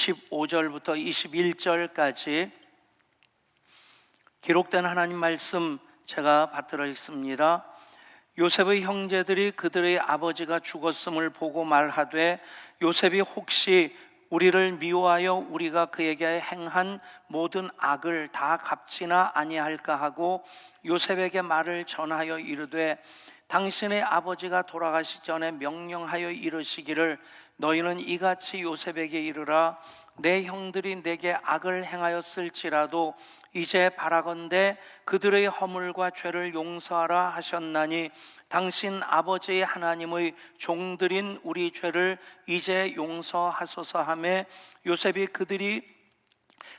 25절부터 21절까지 기록된 하나님 말씀 제가 받들어 읽습니다. 요셉의 형제들이 그들의 아버지가 죽었음을 보고 말하되 요셉이 혹시 우리를 미워하여 우리가 그에게 행한 모든 악을 다 갚지나 아니할까 하고 요셉에게 말을 전하여 이르되 당신의 아버지가 돌아가시 전에 명령하여 이르시기를 너희는 이같이 요셉에게 이르라 내 형들이 내게 악을 행하였을지라도 이제 바라건대 그들의 허물과 죄를 용서하라 하셨나니 당신 아버지의 하나님의 종들인 우리 죄를 이제 용서하소서 하매 요셉이 그들이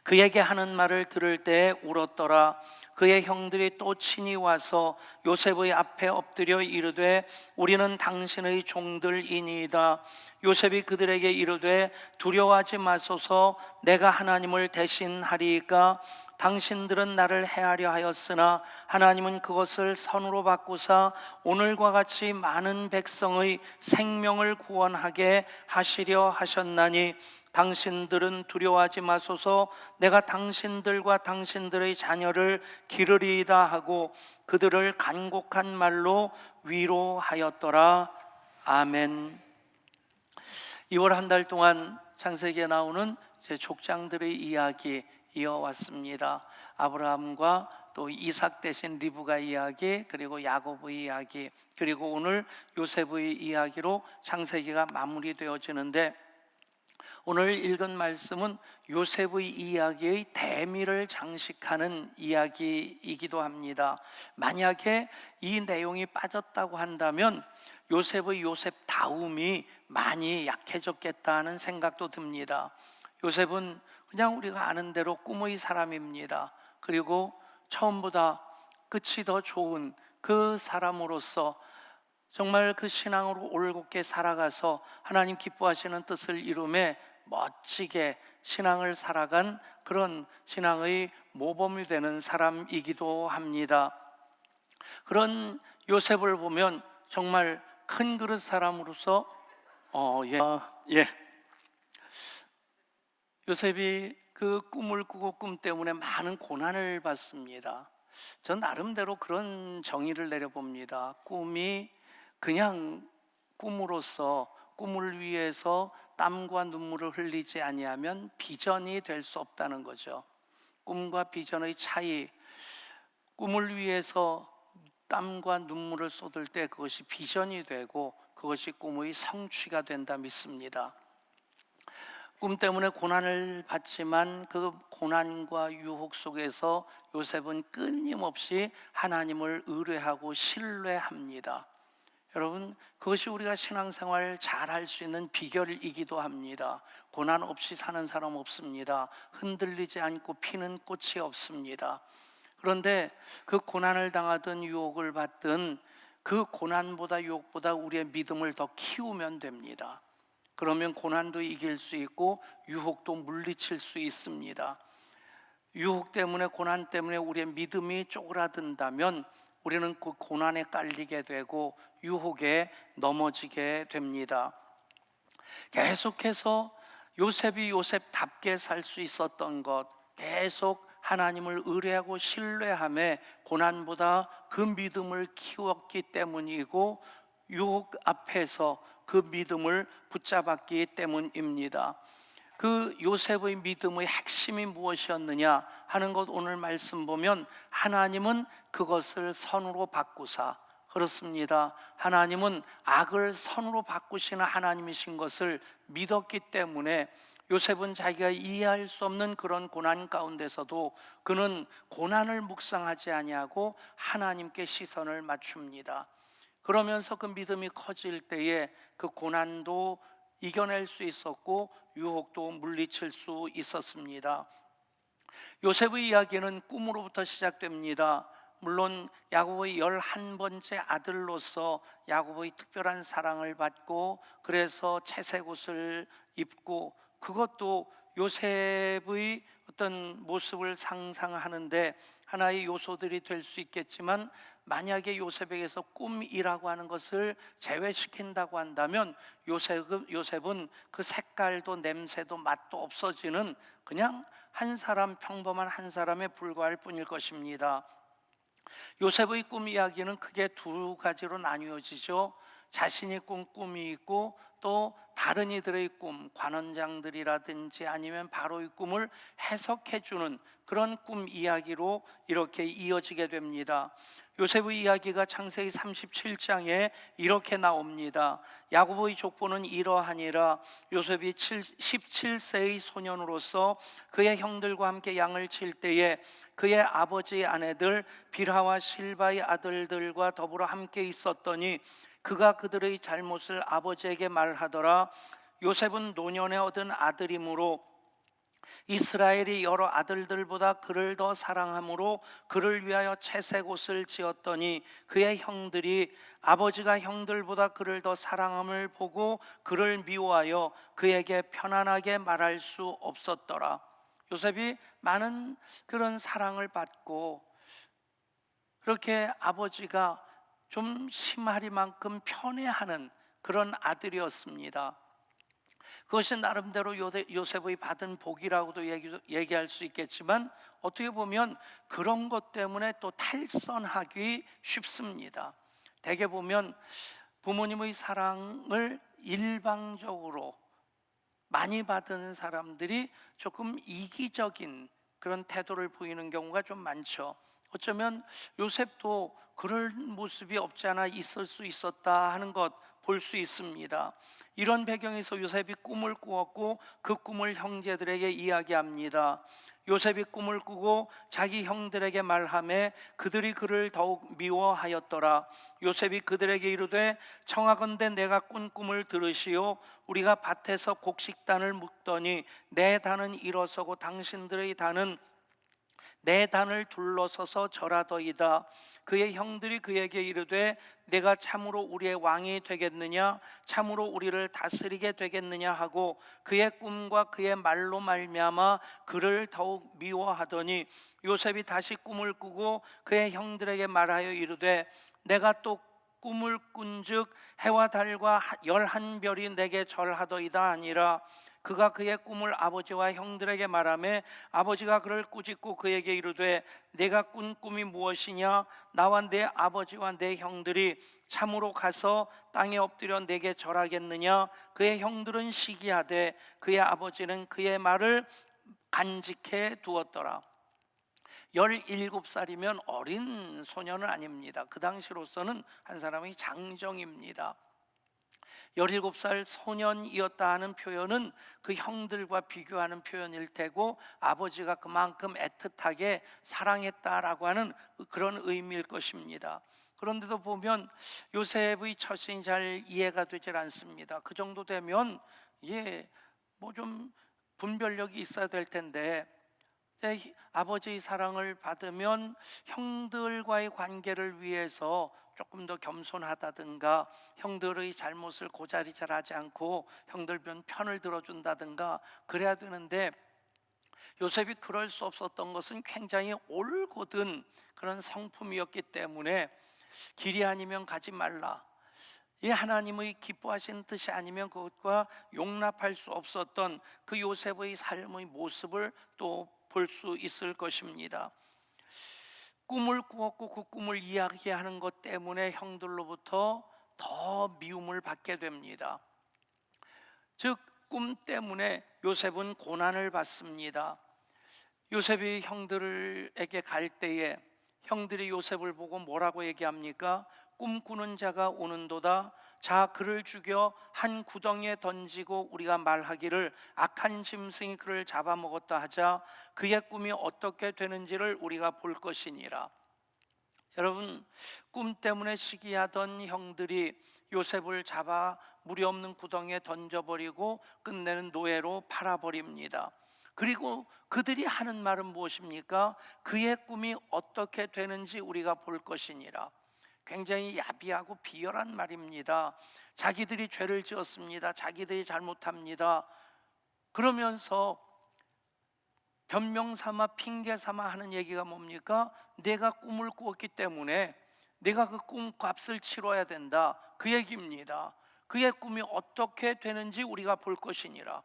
그에게 하는 말을 들을 때에 울었더라. 그의 형들이 또 친히 와서 요셉의 앞에 엎드려 이르되 우리는 당신의 종들이니이다. 요셉이 그들에게 이르되 두려워하지 마소서 내가 하나님을 대신하리이까 당신들은 나를 해하려 하였으나 하나님은 그것을 선으로 바꾸사 오늘과 같이 많은 백성의 생명을 구원하게 하시려 하셨나니 당신들은 두려워하지 마소서 내가 당신들과 당신들의 자녀를 기르리이다 하고 그들을 간곡한 말로 위로하였더라. 아멘. 2월 한 달 동안 창세기에 나오는 제 족장들의 이야기 이어왔습니다. 아브라함과 또 이삭 대신 리브가 이야기, 그리고 야곱의 이야기, 그리고 오늘 요셉의 이야기로 창세기가 마무리되어지는데 오늘 읽은 말씀은 요셉의 이야기의 대미를 장식하는 이야기이기도 합니다. 만약에 이 내용이 빠졌다고 한다면 요셉의 요셉다움이 많이 약해졌겠다는 생각도 듭니다. 요셉은 그냥 우리가 아는 대로 꿈의 사람입니다. 그리고 처음보다 끝이 더 좋은 그 사람으로서 정말 그 신앙으로 올곧게 살아가서 하나님 기뻐하시는 뜻을 이루며 멋지게 신앙을 살아간 그런 신앙의 모범이 되는 사람이기도 합니다. 그런 요셉을 보면 정말 큰 그릇 사람으로서 요셉이 그 꿈을 꾸고 꿈 때문에 많은 고난을 받습니다. 전 나름대로 그런 정의를 내려봅니다. 꿈이 그냥 꿈으로서 꿈을 위해서 땀과 눈물을 흘리지 아니하면 비전이 될 수 없다는 거죠. 꿈과 비전의 차이, 꿈을 위해서 땀과 눈물을 쏟을 때 그것이 비전이 되고 그것이 꿈의 성취가 된다 믿습니다. 꿈 때문에 고난을 받지만 그 고난과 유혹 속에서 요셉은 끊임없이 하나님을 의뢰하고 신뢰합니다. 여러분, 그것이 우리가 신앙생활 잘할 수 있는 비결이기도 합니다. 고난 없이 사는 사람 없습니다. 흔들리지 않고 피는 꽃이 없습니다. 그런데 그 고난을 당하든 유혹을 받든 그 고난보다 유혹보다 우리의 믿음을 더 키우면 됩니다. 그러면 고난도 이길 수 있고 유혹도 물리칠 수 있습니다. 유혹 때문에 고난 때문에 우리의 믿음이 쪼그라든다면 우리는 그 고난에 깔리게 되고 유혹에 넘어지게 됩니다. 계속해서 요셉이 요셉답게 살 수 있었던 것, 계속 하나님을 의뢰하고 신뢰하며 고난보다 그 믿음을 키웠기 때문이고 유혹 앞에서 그 믿음을 붙잡았기 때문입니다. 그 요셉의 믿음의 핵심이 무엇이었느냐 하는 것 오늘 말씀 보면 하나님은 그것을 선으로 바꾸사, 그렇습니다. 하나님은 악을 선으로 바꾸시는 하나님이신 것을 믿었기 때문에 요셉은 자기가 이해할 수 없는 그런 고난 가운데서도 그는 고난을 묵상하지 아니하고 하나님께 시선을 맞춥니다. 그러면서 그 믿음이 커질 때에 그 고난도 이겨낼 수 있었고 유혹도 물리칠 수 있었습니다. 요셉의 이야기는 꿈으로부터 시작됩니다. 물론 야곱의 11번째 아들로서 야곱의 특별한 사랑을 받고 그래서 채색 옷을 입고 그것도 요셉의 어떤 모습을 상상하는데 하나의 요소들이 될 수 있겠지만, 만약에 요셉에게서 꿈이라고 하는 것을 제외시킨다고 한다면 요셉은 그 색깔도 냄새도 맛도 없어지는 그냥 한 사람, 평범한 한 사람에 불과할 뿐일 것입니다. 요셉의 꿈 이야기는 크게 두 가지로 나뉘어지죠. 자신이 꾼 꿈이 있고, 또 다른 이들의 꿈, 관원장들이라든지 아니면 바로의 꿈을 해석해 주는 그런 꿈 이야기로 이렇게 이어지게 됩니다. 요셉의 이야기가 창세기 37장에 이렇게 나옵니다. 야곱의 족보는 이러하니라. 요셉이 17세의 소년으로서 그의 형들과 함께 양을 칠 때에 그의 아버지의 아내들 빌하와 실바의 아들들과 더불어 함께 있었더니 그가 그들의 잘못을 아버지에게 말하더라. 요셉은 노년에 얻은 아들이므로 이스라엘이 여러 아들들보다 그를 더 사랑하므로 그를 위하여 채색 옷을 지었더니 그의 형들이 아버지가 형들보다 그를 더 사랑함을 보고 그를 미워하여 그에게 편안하게 말할 수 없었더라. 요셉이 많은 그런 사랑을 받고, 그렇게 아버지가 좀 심하리만큼 편애하는 그런 아들이었습니다. 그것이 나름대로 요셉의 받은 복이라고도 얘기할 수 있겠지만, 어떻게 보면 그런 것 때문에 또 탈선하기 쉽습니다. 대개 보면 부모님의 사랑을 일방적으로 많이 받은 사람들이 조금 이기적인 그런 태도를 보이는 경우가 좀 많죠. 어쩌면 요셉도 그럴 모습이 없지 않아 있을 수 있었다 하는 것 볼 수 있습니다. 이런 배경에서 요셉이 꿈을 꾸었고 그 꿈을 형제들에게 이야기합니다. 요셉이 꿈을 꾸고 자기 형들에게 말하매 그들이 그를 더욱 미워하였더라. 요셉이 그들에게 이르되 청하건대 내가 꾼 꿈을 들으시오. 우리가 밭에서 곡식단을 묶더니 내 단은 일어서고 당신들의 단은 내 단을 둘러서서 절하더이다. 그의 형들이 그에게 이르되 내가 참으로 우리의 왕이 되겠느냐, 참으로 우리를 다스리게 되겠느냐 하고 그의 꿈과 그의 말로 말미암아 그를 더욱 미워하더니 요셉이 다시 꿈을 꾸고 그의 형들에게 말하여 이르되 내가 또 꿈을 꾼즉 해와 달과 11별이 내게 절하더이다 하니라. 그가 그의 꿈을 아버지와 형들에게 말하매 아버지가 그를 꾸짖고 그에게 이르되 내가 꾼 꿈이 무엇이냐, 나와 내 아버지와 내 형들이 참으로 가서 땅에 엎드려 내게 절하겠느냐. 그의 형들은 시기하되 그의 아버지는 그의 말을 간직해 두었더라. 17살이면 어린 소년은 아닙니다. 그 당시로서는 한 사람의 장정입니다. 17살 소년이었다 하는 표현은 그 형들과 비교하는 표현일 테고, 아버지가 그만큼 애틋하게 사랑했다라고 하는 그런 의미일 것입니다. 그런데도 보면 요셉의 처신이 잘 이해가 되질 않습니다. 그 정도 되면 뭐 좀 분별력이 있어야 될 텐데, 아버지의 사랑을 받으면 형들과의 관계를 위해서 조금 더 겸손하다든가, 형들의 잘못을 고자리 잘하지 않고 형들 편을 들어준다든가 그래야 되는데, 요셉이 그럴 수 없었던 것은 굉장히 올곧은 그런 성품이었기 때문에 길이 아니면 가지 말라, 이 하나님의 기뻐하시는 뜻이 아니면 그것과 용납할 수 없었던 그 요셉의 삶의 모습을 또 볼 수 있을 것입니다. 꿈을 꾸었고 그 꿈을 이야기하는 것 때문에 형들로부터 더 미움을 받게 됩니다. 즉, 꿈 때문에 요셉은 고난을 받습니다. 요셉이 형들에게 갈 때에 형들이 요셉을 보고 뭐라고 얘기합니까? 꿈꾸는 자가 오는도다. 자, 그를 죽여 한 구덩이에 던지고 우리가 말하기를 악한 짐승이 그를 잡아먹었다 하자. 그의 꿈이 어떻게 되는지를 우리가 볼 것이니라. 여러분, 꿈 때문에 시기하던 형들이 요셉을 잡아 무리 없는 구덩이에 던져버리고 끝내는 노예로 팔아버립니다. 그리고 그들이 하는 말은 무엇입니까? 그의 꿈이 어떻게 되는지 우리가 볼 것이니라. 굉장히 야비하고 비열한 말입니다. 자기들이 죄를 지었습니다. 자기들이 잘못합니다. 그러면서 변명 삼아 핑계 삼아 하는 얘기가 뭡니까? 내가 꿈을 꾸었기 때문에 내가 그 꿈 값을 치러야 된다, 그 얘기입니다. 그의 꿈이 어떻게 되는지 우리가 볼 것이니라.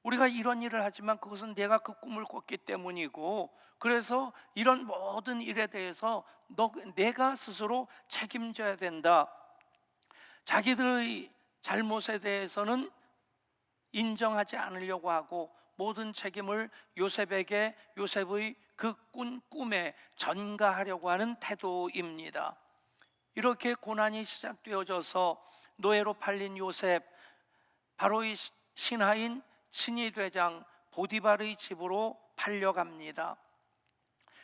우리가 이런 일을 하지만 그것은 내가 그 꿈을 꿨기 때문이고, 그래서 이런 모든 일에 대해서 내가 스스로 책임져야 된다. 자기들의 잘못에 대해서는 인정하지 않으려고 하고 모든 책임을 요셉의 그 꿈에 전가하려고 하는 태도입니다. 이렇게 고난이 시작되어져서 노예로 팔린 요셉, 바로 이 신하인 친위대장 보디발의 집으로 팔려갑니다.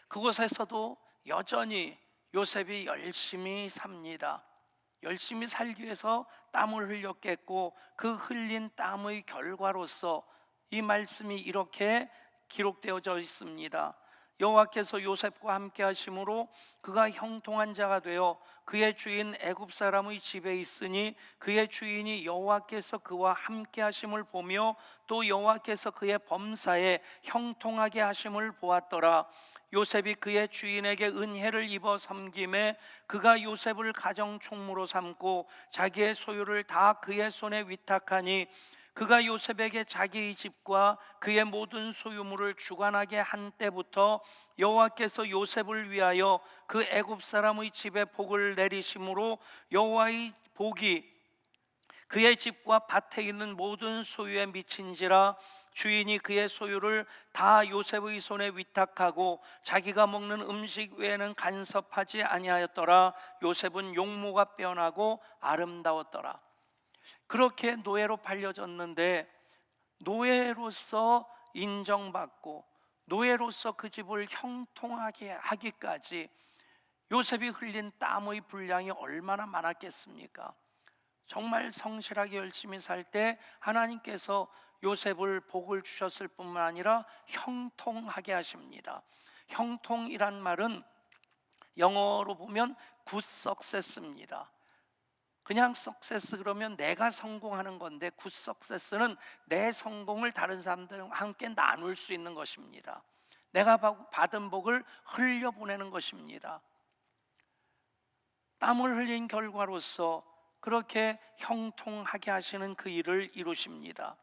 그곳에서도 여전히 요셉이 열심히 삽니다. 열심히 살기 위해서 땀을 흘렸겠고, 그 흘린 땀의 결과로서 이 말씀이 이렇게 기록되어져 있습니다. 여호와께서 요셉과 함께 하심으로 그가 형통한 자가 되어 그의 주인 애굽 사람의 집에 있으니, 그의 주인이 여호와께서 그와 함께 하심을 보며 또 여호와께서 그의 범사에 형통하게 하심을 보았더라. 요셉이 그의 주인에게 은혜를 입어 섬김에 그가 요셉을 가정 총무로 삼고 자기의 소유를 다 그의 손에 위탁하니, 그가 요셉에게 자기의 집과 그의 모든 소유물을 주관하게 한 때부터 여호와께서 요셉을 위하여 그 애굽 사람의 집에 복을 내리심으로 여호와의 복이 그의 집과 밭에 있는 모든 소유에 미친지라. 주인이 그의 소유를 다 요셉의 손에 위탁하고 자기가 먹는 음식 외에는 간섭하지 아니하였더라. 요셉은 용모가 빼어나고 아름다웠더라. 그렇게 노예로 팔려졌는데, 노예로서 인정받고 노예로서 그 집을 형통하게 하기까지 요셉이 흘린 땀의 분량이 얼마나 많았겠습니까? 정말 성실하게 열심히 살 때 하나님께서 요셉을 복을 주셨을 뿐만 아니라 형통하게 하십니다. 형통이란 말은 영어로 보면 good success입니다. 그냥 석세스 그러면 내가 성공하는 건데, 굿 석세스는 내 성공을 다른 사람들과 함께 나눌 수 있는 것입니다. 내가 받은 복을 흘려보내는 것입니다. 땀을 흘린 결과로서 그렇게 형통하게 하시는 그 일을 이루십니다.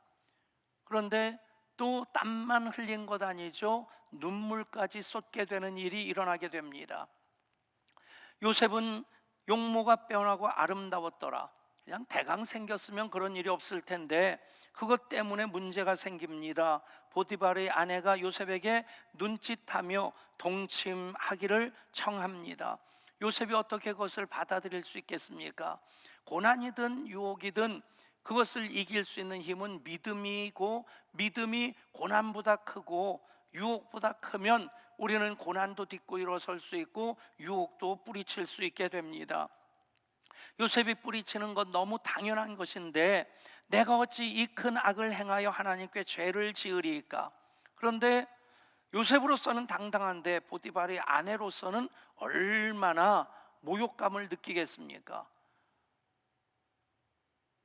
그런데 또 땀만 흘린 것 아니죠. 눈물까지 쏟게 되는 일이 일어나게 됩니다. 요셉은 용모가 빼어나고 아름다웠더라. 그냥 대강 생겼으면 그런 일이 없을 텐데 그것 때문에 문제가 생깁니다. 보디발의 아내가 요셉에게 눈짓하며 동침하기를 청합니다. 요셉이 어떻게 그것을 받아들일 수 있겠습니까? 고난이든 유혹이든 그것을 이길 수 있는 힘은 믿음이고, 믿음이 고난보다 크고 유혹보다 크면 우리는 고난도 딛고 일어설 수 있고 유혹도 뿌리칠 수 있게 됩니다. 요셉이 뿌리치는 건 너무 당연한 것인데 내가 어찌 이 큰 악을 행하여 하나님께 죄를 지으리까? 그런데 요셉으로서는 당당한데 보디발의 아내로서는 얼마나 모욕감을 느끼겠습니까?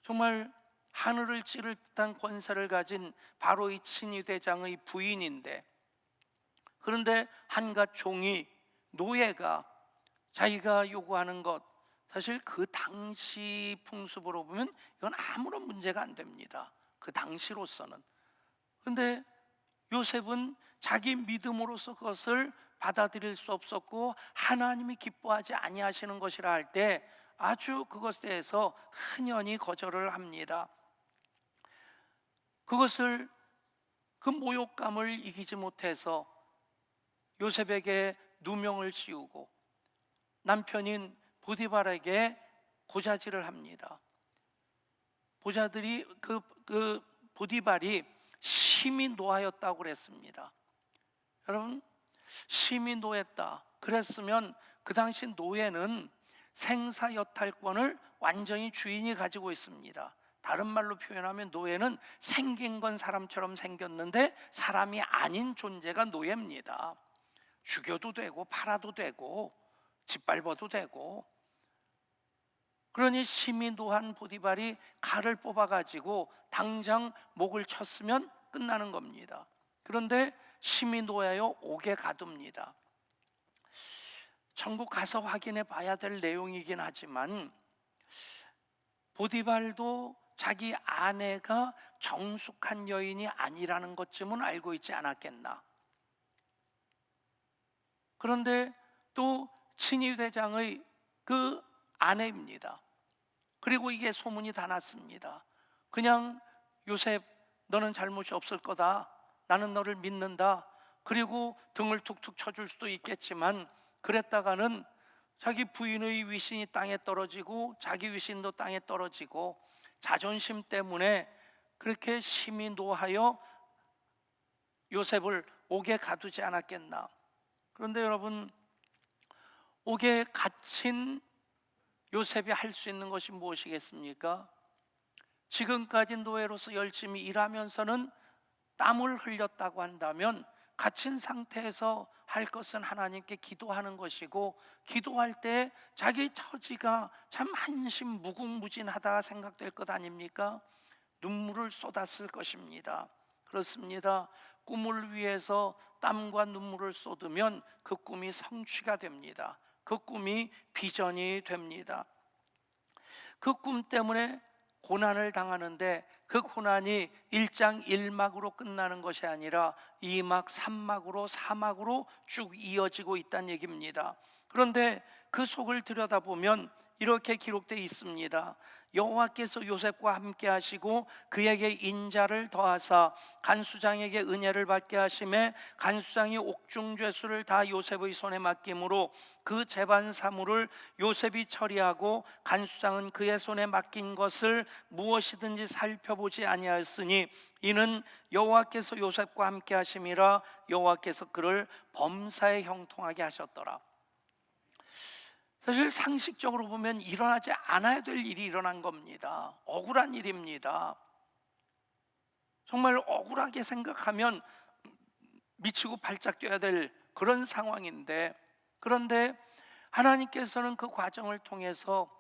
정말 하늘을 찌를 듯한 권세를 가진 바로의 친위대장의 부인인데, 그런데 한갓 종이, 노예가 자기가 요구하는 것, 사실 그 당시 풍습으로 보면 이건 아무런 문제가 안 됩니다. 그 당시로서는. 그런데 요셉은 자기 믿음으로서 그것을 받아들일 수 없었고 하나님이 기뻐하지 아니하시는 것이라 할 때 아주 그것에 대해서 흔연히 거절을 합니다. 그것을, 그 모욕감을 이기지 못해서 요셉에게 누명을 씌우고 남편인 보디발에게 고자질을 합니다. 보자들이 그 보디발이 심히 노하였다고 그랬습니다. 여러분, 심히 노했다 그랬으면 그 당시 노예는 생사여탈권을 완전히 주인이 가지고 있습니다. 다른 말로 표현하면 노예는 생긴 건 사람처럼 생겼는데 사람이 아닌 존재가 노예입니다. 죽여도 되고 팔아도 되고 짓밟아도 되고. 그러니 심히 노한 보디발이 칼을 뽑아가지고 당장 목을 쳤으면 끝나는 겁니다. 그런데 심히 노하여 옥에 가둡니다. 천국 가서 확인해 봐야 될 내용이긴 하지만 보디발도 자기 아내가 정숙한 여인이 아니라는 것쯤은 알고 있지 않았겠나. 그런데 또 친위대장의 그 아내입니다. 그리고 이게 소문이 다 났습니다. 그냥 요셉, 너는 잘못이 없을 거다, 나는 너를 믿는다, 그리고 등을 툭툭 쳐줄 수도 있겠지만 그랬다가는 자기 부인의 위신이 땅에 떨어지고 자기 위신도 땅에 떨어지고 자존심 때문에 그렇게 심히 노하여 요셉을 옥에 가두지 않았겠나. 그런데 여러분, 옥에 갇힌 요셉이 할 수 있는 것이 무엇이겠습니까? 지금까지 노예로서 열심히 일하면서는 땀을 흘렸다고 한다면 갇힌 상태에서 할 것은 하나님께 기도하는 것이고, 기도할 때 자기 처지가 참 한심 무궁무진하다 생각될 것 아닙니까? 눈물을 쏟았을 것입니다. 그렇습니다. 꿈을 위해서 땀과 눈물을 쏟으면 그 꿈이 성취가 됩니다. 그 꿈이 비전이 됩니다. 그 꿈 때문에 고난을 당하는데 그 고난이 1장 1막으로 끝나는 것이 아니라 2막, 3막으로, 4막으로 쭉 이어지고 있다는 얘기입니다. 그런데 그 속을 들여다보면 이렇게 기록되어 있습니다. 여호와께서 요셉과 함께 하시고 그에게 인자를 더하사 간수장에게 은혜를 받게 하심에 간수장이 옥중죄수를 다 요셉의 손에 맡김으로 그 재반 사물을 요셉이 처리하고 간수장은 그의 손에 맡긴 것을 무엇이든지 살펴보지 아니하였으니 이는 여호와께서 요셉과 함께 하심이라. 여호와께서 그를 범사에 형통하게 하셨더라. 사실 상식적으로 보면 일어나지 않아야 될 일이 일어난 겁니다. 억울한 일입니다. 정말 억울하게 생각하면 미치고 발작 뛰어야 될 그런 상황인데, 그런데 하나님께서는 그 과정을 통해서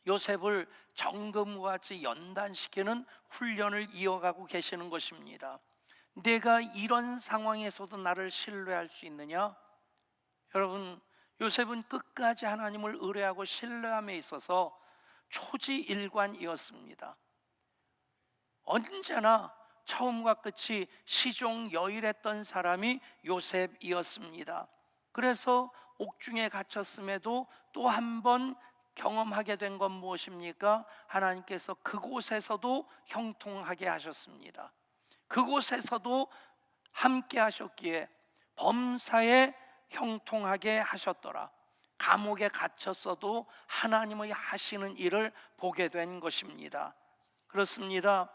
요셉을 정금과 같이 연단시키는 훈련을 이어가고 계시는 것입니다. 내가 이런 상황에서도 나를 신뢰할 수 있느냐? 여러분, 요셉은 끝까지 하나님을 의뢰하고 신뢰함에 있어서 초지일관이었습니다. 언제나 처음과 끝이 시종여일했던 사람이 요셉이었습니다. 그래서 옥중에 갇혔음에도 또 한 번 경험하게 된 건 무엇입니까? 하나님께서 그곳에서도 형통하게 하셨습니다. 그곳에서도 함께 하셨기에 범사에 형통하게 하셨더라. 감옥에 갇혔어도 하나님의 하시는 일을 보게 된 것입니다. 그렇습니다.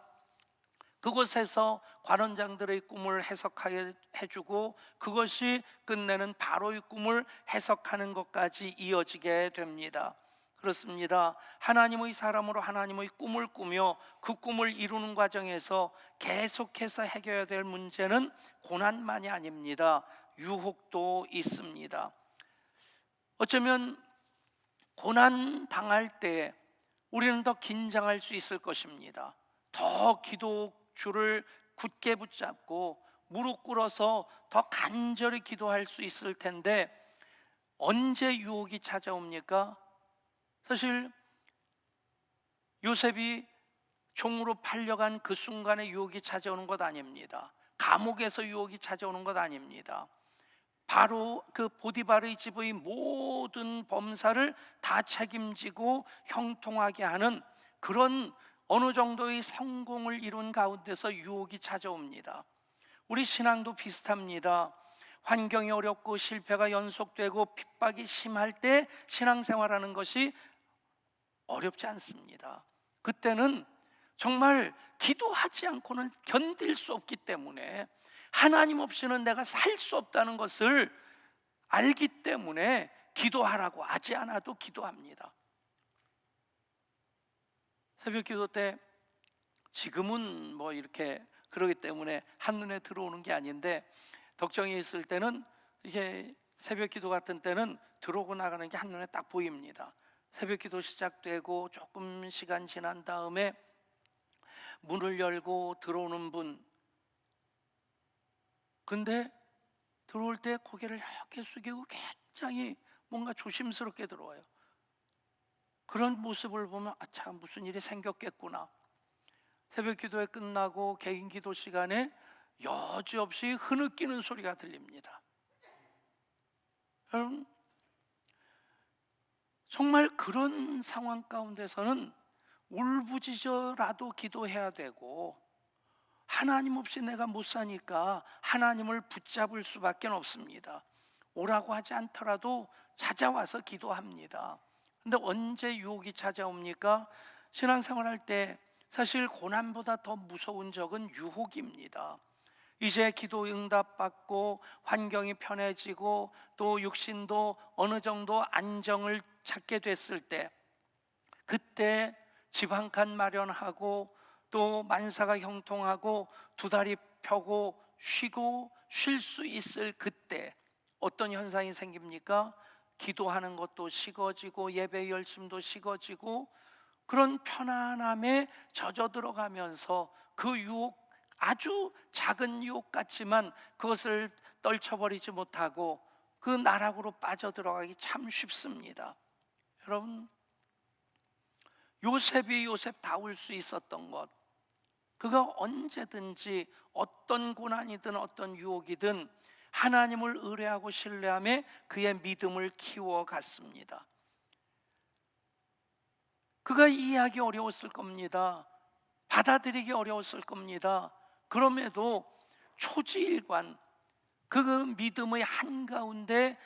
그곳에서 관원장들의 꿈을 해석하게 해주고 그것이 끝내는 바로의 꿈을 해석하는 것까지 이어지게 됩니다. 그렇습니다. 하나님의 사람으로 하나님의 꿈을 꾸며 그 꿈을 이루는 과정에서 계속해서 해결해야 될 문제는 고난만이 아닙니다. 유혹도 있습니다. 어쩌면 고난 당할 때 우리는 더 긴장할 수 있을 것입니다. 더 기도줄을 굳게 붙잡고 무릎 꿇어서 더 간절히 기도할 수 있을 텐데 언제 유혹이 찾아옵니까? 사실 요셉이 종으로 팔려간 그 순간에 유혹이 찾아오는 것 아닙니다. 감옥에서 유혹이 찾아오는 것 아닙니다. 바로 그 보디발의 집의 모든 범사를 다 책임지고 형통하게 하는 그런 어느 정도의 성공을 이룬 가운데서 유혹이 찾아옵니다. 우리 신앙도 비슷합니다. 환경이 어렵고 실패가 연속되고 핍박이 심할 때 신앙생활하는 것이 어렵지 않습니다. 그때는 정말 기도하지 않고는 견딜 수 없기 때문에, 하나님 없이는 내가 살 수 없다는 것을 알기 때문에 기도하라고 하지 않아도 기도합니다. 새벽 기도 때 지금은 뭐 이렇게 그러기 때문에 한눈에 들어오는 게 아닌데, 덕정에 있을 때는 이게 새벽 기도 같은 때는 들어오고 나가는 게 한눈에 딱 보입니다. 새벽 기도 시작되고 조금 시간 지난 다음에 문을 열고 들어오는 분, 근데 들어올 때 고개를 이렇게 숙이고 굉장히 뭔가 조심스럽게 들어와요. 그런 모습을 보면 참 무슨 일이 생겼겠구나. 새벽 기도회 끝나고 개인 기도 시간에 여지없이 흐느끼는 소리가 들립니다. 여러분, 정말 그런 상황 가운데서는 울부짖어라도 기도해야 되고, 하나님 없이 내가 못 사니까 하나님을 붙잡을 수밖에 없습니다. 오라고 하지 않더라도 찾아와서 기도합니다. 근데 언제 유혹이 찾아옵니까? 신앙생활 할 때 사실 고난보다 더 무서운 적은 유혹입니다. 이제 기도 응답받고 환경이 편해지고 또 육신도 어느 정도 안정을 찾게 됐을 때, 그때 집 한 칸 마련하고 또 만사가 형통하고 두 다리 펴고 쉬고 쉴 수 있을 그때 어떤 현상이 생깁니까? 기도하는 것도 식어지고 예배 열심도 식어지고, 그런 편안함에 젖어 들어가면서 그 유혹, 아주 작은 유혹 같지만 그것을 떨쳐버리지 못하고 그 나락으로 빠져 들어가기 참 쉽습니다. 여러분, 요셉이 요셉다울 수 있었던 것, 그가 언제든지 어떤 고난이든 어떤 유혹이든 하나님을 의뢰하고 신뢰하며 그의 믿음을 키워갔습니다. 그가 이해하기 어려웠을 겁니다. 받아들이기 어려웠을 겁니다. 그럼에도 초지일관 그 믿음의 한가운데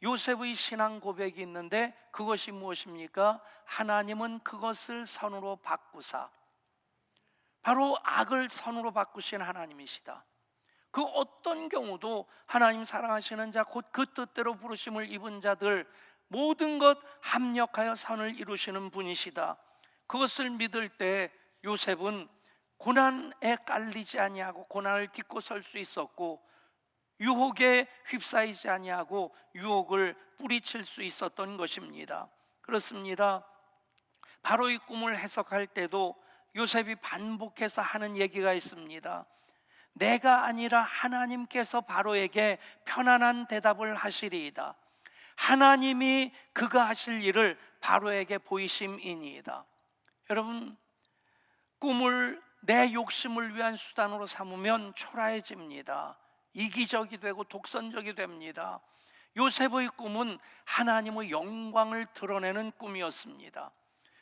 요셉의 신앙 고백이 있는데, 그것이 무엇입니까? 하나님은 그것을 선으로 바꾸사, 바로 악을 선으로 바꾸신 하나님이시다. 그 어떤 경우도 하나님 사랑하시는 자, 곧 그 뜻대로 부르심을 입은 자들 모든 것 합력하여 선을 이루시는 분이시다. 그것을 믿을 때 요셉은 고난에 깔리지 아니하고 고난을 딛고 설 수 있었고, 유혹에 휩싸이지 아니하고 유혹을 뿌리칠 수 있었던 것입니다. 그렇습니다. 바로 이 꿈을 해석할 때도 요셉이 반복해서 하는 얘기가 있습니다. 내가 아니라 하나님께서 바로에게 편안한 대답을 하시리이다. 하나님이 그가 하실 일을 바로에게 보이심이니이다. 여러분, 꿈을 내 욕심을 위한 수단으로 삼으면 초라해집니다. 이기적이 되고 독선적이 됩니다. 요셉의 꿈은 하나님의 영광을 드러내는 꿈이었습니다.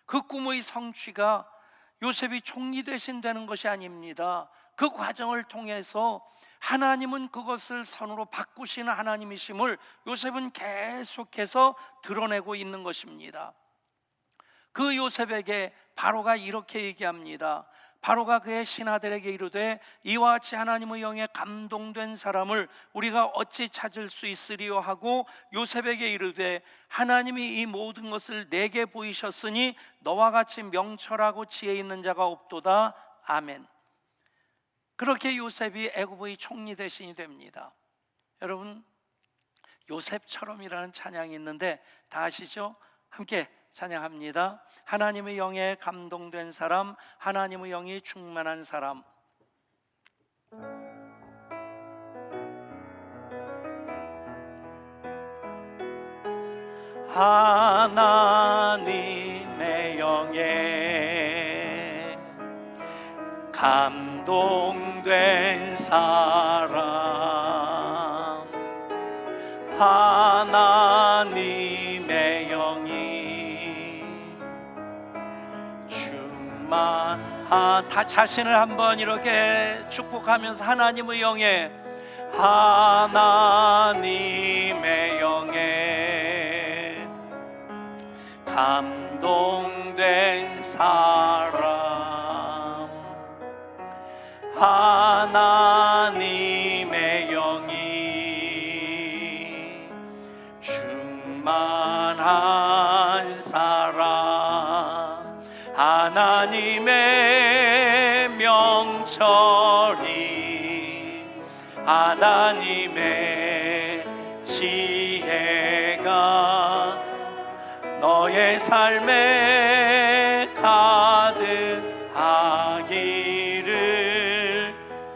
그 꿈의 성취가 요셉이 총리 대신 되는 것이 아닙니다. 그 과정을 통해서 하나님은 그것을 선으로 바꾸시는 하나님이심을 요셉은 계속해서 드러내고 있는 것입니다. 그 요셉에게 바로가 이렇게 얘기합니다. 바로가 그의 신하들에게 이르되 이와 같이 하나님의 영에 감동된 사람을 우리가 어찌 찾을 수 있으리요 하고 요셉에게 이르되 하나님이 이 모든 것을 내게 보이셨으니 너와 같이 명철하고 지혜 있는 자가 없도다. 아멘. 그렇게 요셉이 애굽의 총리 대신이 됩니다. 여러분, 요셉처럼이라는 찬양이 있는데 다 아시죠? 함께 찬양합니다. 하나님의 영에 감동된 사람, 하나님의 영이 충만한 사람. 하나님의 영에 감동된 사람, 하나님의 영이 다 자신을 한번 이렇게 축복하면서 하나님의 영에, 하나님의 영에 감동된 사람, 하나님의 영이 충만한 사람, 하나님의 명철이, 하나님의 지혜가 너의 삶에 가득하기를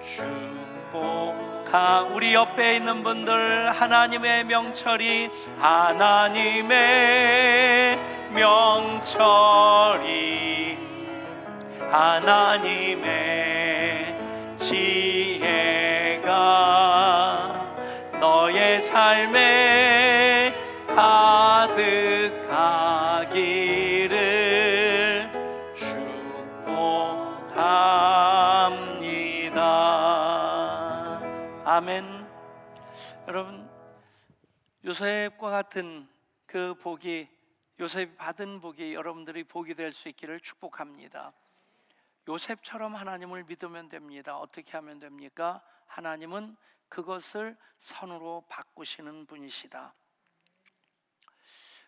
축복합니다. 우리 옆에 있는 분들, 하나님의 명철이, 하나님의 명철이, 하나님의 지혜가 너의 삶에 가득하기를 축복합니다. 아멘. 여러분, 요셉과 같은 그 복이, 요셉이 받은 복이 여러분들이 복이 될 수 있기를 축복합니다. 요셉처럼 하나님을 믿으면 됩니다. 어떻게 하면 됩니까? 하나님은 그것을 선으로 바꾸시는 분이시다.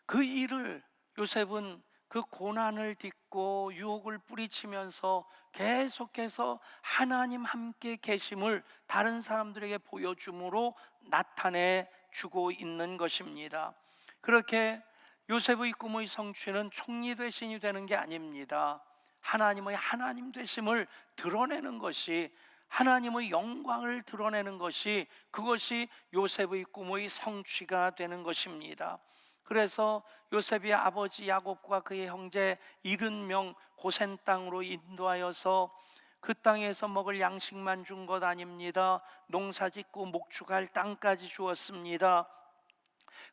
그 일을 요셉은 그 고난을 딛고 유혹을 뿌리치면서 계속해서 하나님 함께 계심을 다른 사람들에게 보여줌으로 나타내 주고 있는 것입니다. 그렇게 요셉의 꿈의 성취는 총리 대신이 되는 게 아닙니다. 하나님의 하나님 되심을 드러내는 것이, 하나님의 영광을 드러내는 것이, 그것이 요셉의 꿈의 성취가 되는 것입니다. 그래서 요셉이 아버지 야곱과 그의 형제 70명 고센 땅으로 인도하여서 그 땅에서 먹을 양식만 준 것 아닙니다. 농사짓고 목축할 땅까지 주었습니다.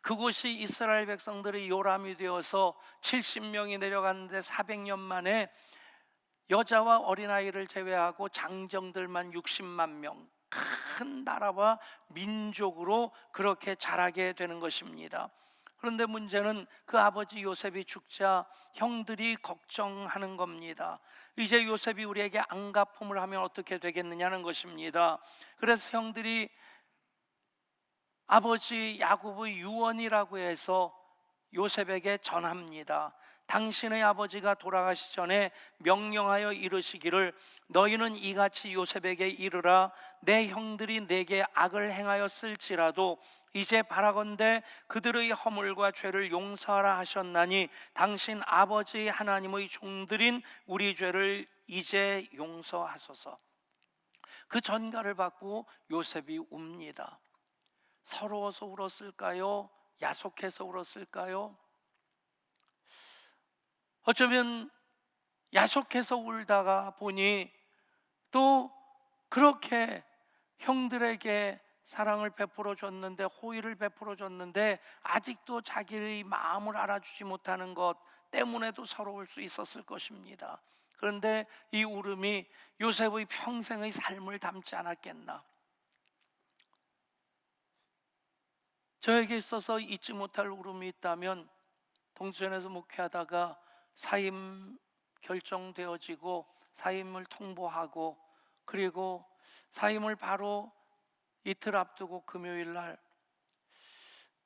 그곳이 이스라엘 백성들의 요람이 되어서 70명이 내려갔는데 400년 만에 여자와 어린아이를 제외하고 장정들만 60만 명, 큰 나라와 민족으로 그렇게 자라게 되는 것입니다. 그런데 문제는 그 아버지 요셉이 죽자 형들이 걱정하는 겁니다. 이제 요셉이 우리에게 안갚음을 하면 어떻게 되겠느냐는 것입니다. 그래서 형들이 아버지 야곱의 유언이라고 해서 요셉에게 전합니다. 당신의 아버지가 돌아가시 전에 명령하여 이르시기를, 너희는 이같이 요셉에게 이르라. 내 형들이 내게 악을 행하였을지라도 이제 바라건대 그들의 허물과 죄를 용서하라 하셨나니 당신 아버지 하나님의 종들인 우리 죄를 이제 용서하소서. 그 전가를 받고 요셉이 웁니다. 서러워서 울었을까요? 야속해서 울었을까요? 어쩌면 야속해서 울다가 보니 또 그렇게 형들에게 사랑을 베풀어 줬는데, 호의를 베풀어 줬는데 아직도 자기의 마음을 알아주지 못하는 것 때문에도 서러울 수 있었을 것입니다. 그런데 이 울음이 요셉의 평생의 삶을 담지 않았겠나? 저에게 있어서 잊지 못할 울음이 있다면, 동주전에서 목회하다가 사임 결정되어지고 사임을 통보하고, 그리고 사임을 바로 이틀 앞두고 금요일 날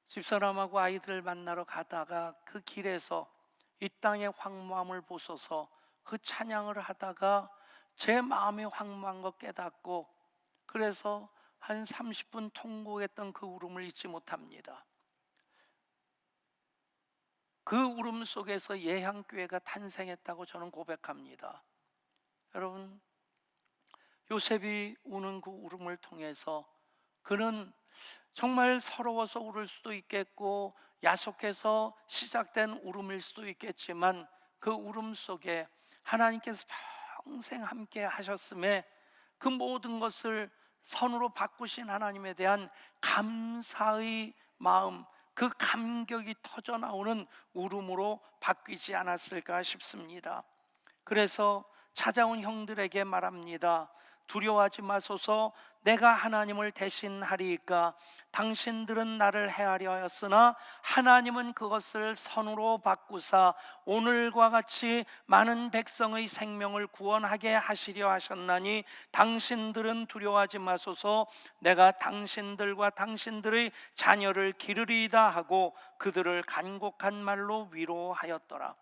집사람하고 아이들을 만나러 가다가 그 길에서 이 땅의 황무함을 보소서 그 찬양을 하다가 제 마음이 황무한 것 깨닫고, 그래서 한 30분 통곡했던 그 울음을 잊지 못합니다. 그 울음 속에서 예향교회가 탄생했다고 저는 고백합니다. 여러분, 요셉이 우는 그 울음을 통해서 그는 정말 서러워서 울을 수도 있겠고 야속해서 시작된 울음일 수도 있겠지만, 그 울음 속에 하나님께서 평생 함께 하셨음에 그 모든 것을 선으로 바꾸신 하나님에 대한 감사의 마음, 그 감격이 터져 나오는 울음으로 바뀌지 않았을까 싶습니다. 그래서 찾아온 형들에게 말합니다. 두려워하지 마소서. 내가 하나님을 대신하리이까. 당신들은 나를 해하려 하였으나 하나님은 그것을 선으로 바꾸사 오늘과 같이 많은 백성의 생명을 구원하게 하시려 하셨나니 당신들은 두려워하지 마소서. 내가 당신들과 당신들의 자녀를 기르리이다 하고 그들을 간곡한 말로 위로하였더라.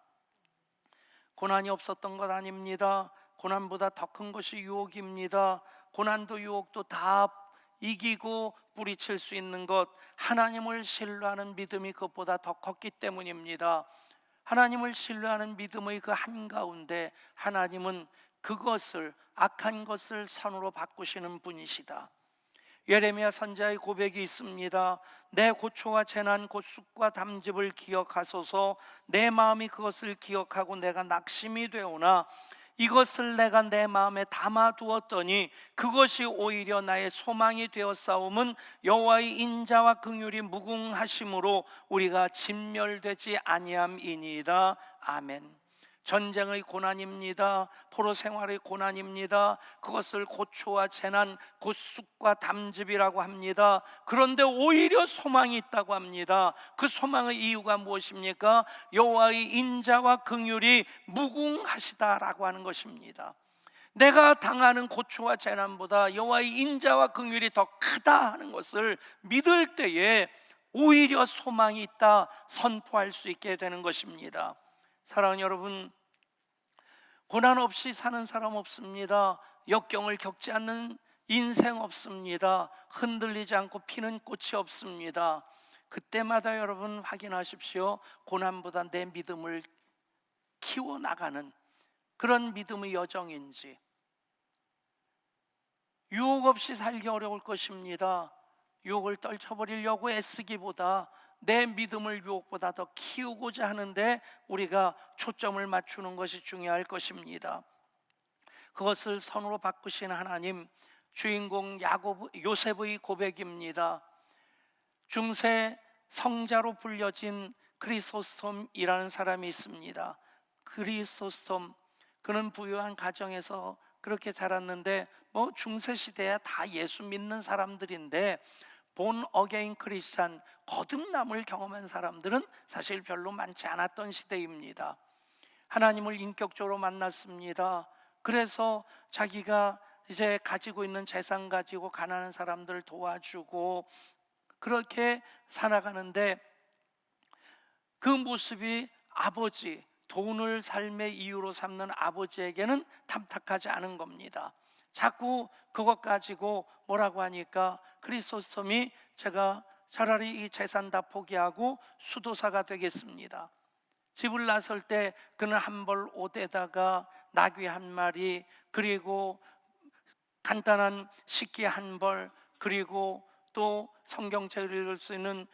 고난이 없었던 것 아닙니다. 고난보다 더 큰 것이 유혹입니다. 고난도 유혹도 다 이기고 뿌리칠 수 있는 것, 하나님을 신뢰하는 믿음이 그것보다 더 컸기 때문입니다. 하나님을 신뢰하는 믿음의 그 한가운데 하나님은 그것을, 악한 것을 선으로 바꾸시는 분이시다. 예레미야 선지자의 고백이 있습니다. 내 고초와 재난 곧 쑥과 담즙을 기억하소서. 내 마음이 그것을 기억하고 내가 낙심이 되오나 이것을 내가 내 마음에 담아두었더니 그것이 오히려 나의 소망이 되었사옴은 여호와의 인자와 긍휼이 무궁하심으로 우리가 진멸되지 아니함이니이다. 아멘. 전쟁의 고난입니다. 포로 생활의 고난입니다. 그것을 고초와 재난, 곧 쑥과 담즙이라고 합니다. 그런데 오히려 소망이 있다고 합니다. 그 소망의 이유가 무엇입니까? 여호와의 인자와 긍휼이 무궁하시다라고 하는 것입니다. 내가 당하는 고초와 재난보다 여호와의 인자와 긍휼이 더 크다 하는 것을 믿을 때에 오히려 소망이 있다 선포할 수 있게 되는 것입니다. 사랑하는 여러분, 고난 없이 사는 사람 없습니다. 역경을 겪지 않는 인생 없습니다. 흔들리지 않고 피는 꽃이 없습니다. 그때마다 여러분 확인하십시오. 고난보다 내 믿음을 키워나가는 그런 믿음의 여정인지. 유혹 없이 살기 어려울 것입니다. 유혹을 떨쳐버리려고 애쓰기보다 내 믿음을 유혹보다 더 키우고자 하는데 우리가 초점을 맞추는 것이 중요할 것입니다. 그것을 선으로 바꾸신 하나님, 주인공 요셉의 고백입니다. 중세 성자로 불려진 크리소스톰이라는 사람이 있습니다. 크리소스톰, 그는 부유한 가정에서 그렇게 자랐는데 중세 시대에 다 예수 믿는 사람들인데 본 어게인 크리스찬, 거듭남을 경험한 사람들은 사실 별로 많지 않았던 시대입니다. 하나님을 인격적으로 만났습니다. 그래서 자기가 이제 가지고 있는 재산 가지고 가난한 사람들을 도와주고 그렇게 살아가는데 그 모습이 아버지, 돈을 삶의 이유로 삼는 아버지에게는 탐탁하지 않은 겁니다. 자꾸 그것 가지고 뭐라고 하니까 크리소스톰이 제가 차라리 이 재산 다 포기하고 수도사가 되겠습니다. 집을 나설 때 그는 한 벌 옷에다가 나귀 한 마리, 그리고 간단한 식기 한 벌, 그리고 또 성경책을 읽을 수 있는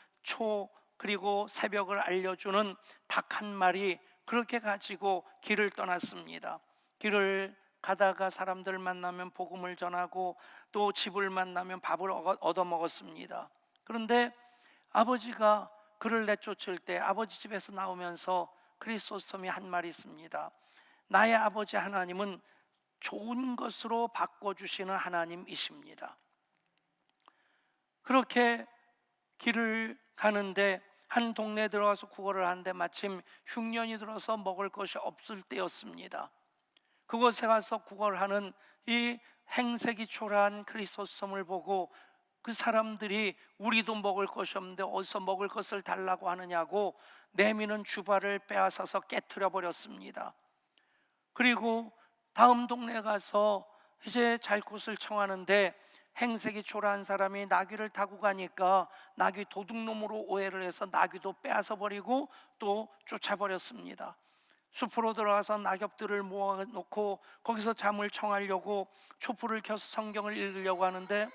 그리고 새벽을 알려주는 닭 한 마리, 그렇게 가지고 길을 떠났습니다. 길을 가다가 사람들 만나면 복음을 전하고 또 집을 만나면 밥을 얻어 먹었습니다. 그런데 아버지가 그를 내쫓을 때 아버지 집에서 나오면서 크리소스톰이 한 말이 있습니다. 나의 아버지 하나님은 좋은 것으로 바꿔주시는 하나님이십니다. 그렇게 길을 가는데 한 동네에 들어가서 구걸을 하는데 마침 흉년이 들어서 먹을 것이 없을 때였습니다. 그곳에 가서 구걸하는 이 행색이 초라한 크리소스톰을 보고 그 사람들이 우리도 먹을 것이 없는데 어디서 먹을 것을 달라고 하느냐고 내미는 주발을 빼앗아서 깨트려 버렸습니다. 그리고 다음 동네에 가서 이제 잘 곳을 청하는데 행색이 초라한 사람이 나귀를 타고 가니까 나귀 도둑놈으로 오해를 해서 나귀도 빼앗아 버리고 또 쫓아버렸습니다. 숲으로 들어가서 낙엽들을 모아놓고 거기서 잠을 청하려고 촛불을 켜서 성경을 읽으려고 하는데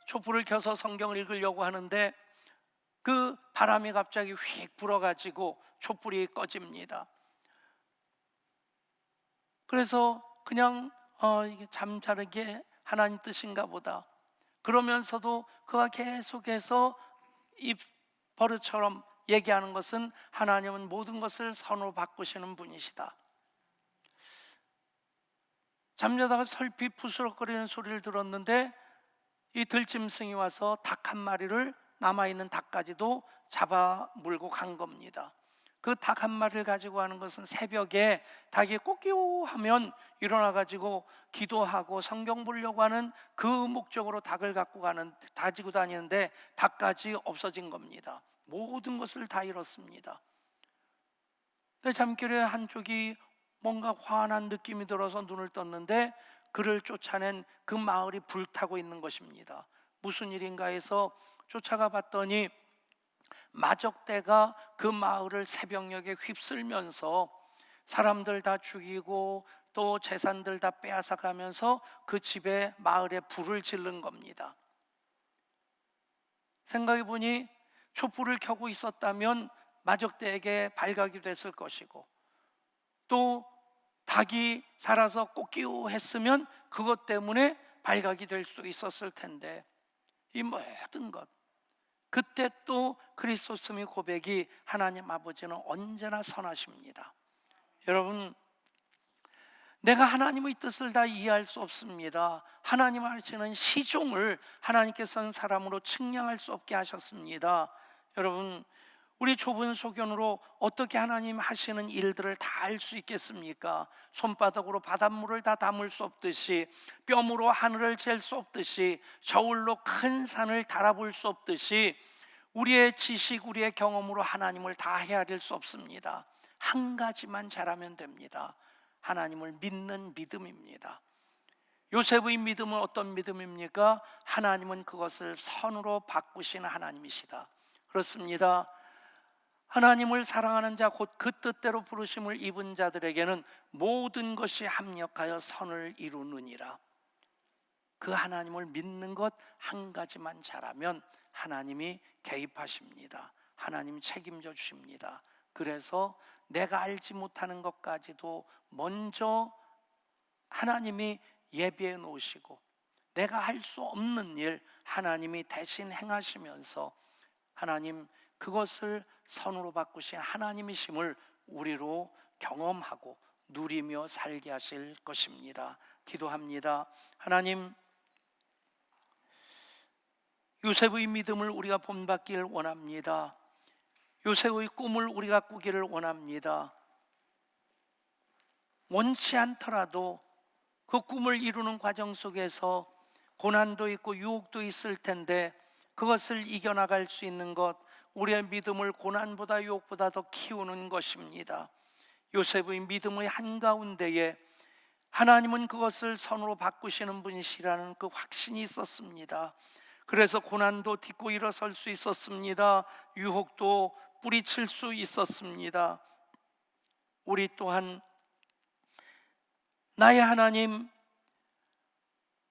촛불을 켜서 성경을 읽으려고 하는데 그 바람이 갑자기 휙 불어가지고 촛불이 꺼집니다. 그래서 그냥 이게 잠자는 게 하나님 뜻인가 보다. 그러면서도 그가 계속해서 이 버릇처럼 얘기하는 것은 하나님은 모든 것을 선으로 바꾸시는 분이시다. 잠자다가 설핏 부스럭거리는 소리를 들었는데 이 들짐승이 와서 닭 한 마리를 남아있는 닭까지도 잡아 물고 간 겁니다. 그 닭 한 마리를 가지고 가는 것은 새벽에 닭이 꼬끼오 하면 일어나가지고 기도하고 성경 보려고 하는 그 목적으로 닭을 가지고 다니는데 닭까지 없어진 겁니다. 모든 것을 다 잃었습니다. 근데 잠결에 한쪽이 뭔가 환한 느낌이 들어서 눈을 떴는데 그를 쫓아낸 그 마을이 불타고 있는 것입니다. 무슨 일인가 해서 쫓아가 봤더니 마적대가 그 마을을 새벽녘에 휩쓸면서 사람들 다 죽이고 또 재산들 다 빼앗아 가면서 그 집에 마을에 불을 지른 겁니다. 생각해 보니 촛불을 켜고 있었다면 마적대에게 발각이 됐을 것이고, 또 닭이 살아서 꽃기우 했으면 그것 때문에 발각이 될 수도 있었을 텐데, 이 모든 것, 그때 또 그리스도스의 고백이 하나님 아버지는 언제나 선하십니다. 여러분, 내가 하나님의 뜻을 다 이해할 수 없습니다. 하나님 하시는 시종을 하나님께서는 사람으로 측량할 수 없게 하셨습니다. 여러분, 우리 좁은 소견으로 어떻게 하나님 하시는 일들을 다 알 수 있겠습니까? 손바닥으로 바닷물을 다 담을 수 없듯이, 뼘으로 하늘을 잴 수 없듯이, 저울로 큰 산을 달아볼 수 없듯이, 우리의 지식, 우리의 경험으로 하나님을 다 헤아릴 수 없습니다. 한 가지만 잘하면 됩니다. 하나님을 믿는 믿음입니다. 요셉의 믿음은 어떤 믿음입니까? 하나님은 그것을 선으로 바꾸시는 하나님이시다. 그렇습니다. 하나님을 사랑하는 자, 곧 그 뜻대로 부르심을 입은 자들에게는 모든 것이 합력하여 선을 이루느니라. 그 하나님을 믿는 것 한 가지만 잘하면 하나님이 개입하십니다. 하나님 책임져 주십니다. 그래서 내가 알지 못하는 것까지도 먼저 하나님이 예비해 놓으시고, 내가 할 수 없는 일 하나님이 대신 행하시면서 하나님 그것을 선으로 바꾸신 하나님이심을 우리로 경험하고 누리며 살게 하실 것입니다. 기도합니다. 하나님, 요셉의 믿음을 우리가 본받기를 원합니다. 요셉의 꿈을 우리가 꾸기를 원합니다. 원치 않더라도 그 꿈을 이루는 과정 속에서 고난도 있고 유혹도 있을 텐데, 그것을 이겨나갈 수 있는 것, 우리의 믿음을 고난보다 유혹보다 더 키우는 것입니다. 요셉의 믿음의 한가운데에 하나님은 그것을 선으로 바꾸시는 분이시라는 그 확신이 있었습니다. 그래서 고난도 딛고 일어설 수 있었습니다. 유혹도 뿌리칠 수 있었습니다. 우리 또한 나의 하나님,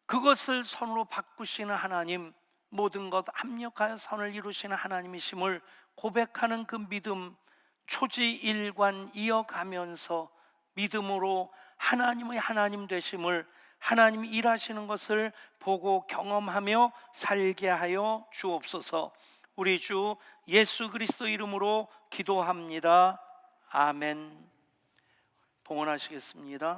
그것을 선으로 바꾸시는 하나님, 모든 것 합력하여 선을 이루시는 하나님이심을 고백하는 그 믿음, 초지일관 이어가면서 믿음으로 하나님의 하나님 되심을, 하나님이 일하시는 것을 보고 경험하며 살게 하여 주옵소서. 우리 주 예수 그리스도 이름으로 기도합니다. 아멘. 봉헌하시겠습니다.